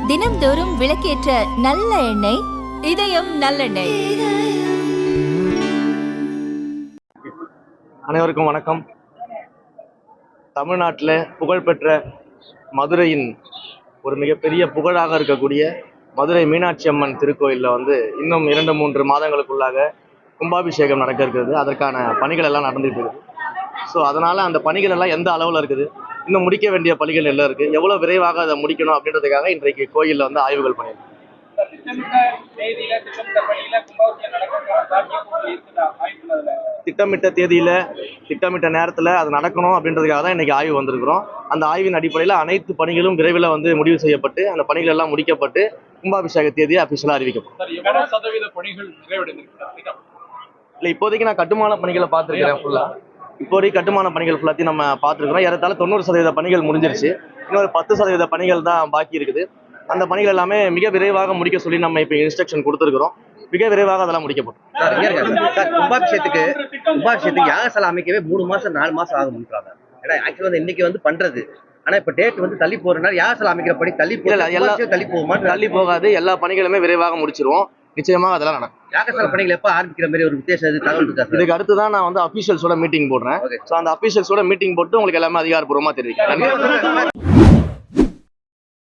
தினம்தோறும் விளக்கேற்ற நல்ல எண்ணெய் இதயம் நல்லெண்ணெய். அனைவருக்கும் வணக்கம். தமிழ்நாட்டில் புகழ்பெற்ற மதுரையின் ஒரு மிகப்பெரிய புகழாக இருக்கக்கூடிய மதுரை மீனாட்சி அம்மன் திருக்கோயிலில் இன்னும் 2-3 மாதங்களுக்குள்ளாக கும்பாபிஷேகம் நடக்க இருக்கிறது. அதற்கான பணிகள் எல்லாம் நடந்துட்டு இருக்குது. ஸோ அதனால் அந்த பணிகள் எல்லாம் எந்த அளவில் இருக்குது, இன்னும் முடிக்க வேண்டிய பணிகள் எல்லாம் இருக்குது, எவ்வளோ விரைவாக அதை முடிக்கணும் அப்படின்றதுக்காக இன்றைக்கு கோயிலில் ஆய்வுகள் பண்ணியிருக்கோம். திட்டமிட்ட தேதியில் திட்டமிட்ட நேரத்தில் அது நடக்கணும் அப்படின்றதுக்காக தான் இன்றைக்கி ஆய்வு வந்திருக்கிறோம். அந்த ஆய்வின் அடிப்படையில் அனைத்து பணிகளும் விரைவில் முடிவு செய்யப்பட்டு அந்த பணிகள் எல்லாம் முடிக்கப்பட்டு கும்பாபிஷேக தேதியை அஃபிஷியலாக அறிவிக்கப்படும். இல்லை, இப்போதைக்கு நான் கட்டுமான பணிகளை பார்த்துருக்கிறேன். இப்போதைக்கு கட்டுமான பணிகள் ஃபுல்லாத்தையும் நம்ம பார்த்துருக்கிறோம். ஏறத்தாழ 90% பணிகள் முடிஞ்சிருச்சு. இன்னொரு 10% பணிகள் தான் பாக்கி இருக்குது. அந்த பணிகள் எல்லாமே மிக விரைவாக முடிக்க சொல்லி நம்ம இப்போ இன்ஸ்ட்ரக்ஷன் கொடுத்துருக்கிறோம். மிக விரைவாக அதெல்லாம் முடிக்கப்படும். கும்பாபிஷேகத்துக்கு யாகசாலை அமைக்கவே 3 மாசம் 4 மாசம் ஆகும். ஏன்னா ஆக்சுவலா இன்னைக்கு பண்றது, ஆனா இப்ப டேட் தள்ளி போறதுனால யாகசாலை அமைக்கிற படி தள்ளி போகுமா? தள்ளி போகாது. எல்லா பணிகளுமே விரைவாக முடிச்சிருவோம். நிச்சயமாக அதெல்லாம் நடக்கும். யாகசாலை பணிகள் எப்ப ஆரம்பிக்கிற மாதிரி ஒரு வித்தியாசம் தகவல் இருக்கா? இதுக்கு அடுத்து தான் நான் அஃபீஷியல்ஸோட மீட்டிங் போடுறேன். ஸோ அந்த அஃபீஷியல்ஸோட மீட்டிங் போட்டு உங்களுக்கு எல்லாமே அதிகாரப்பூர்வமாக தெரிவிக்கிறேன்.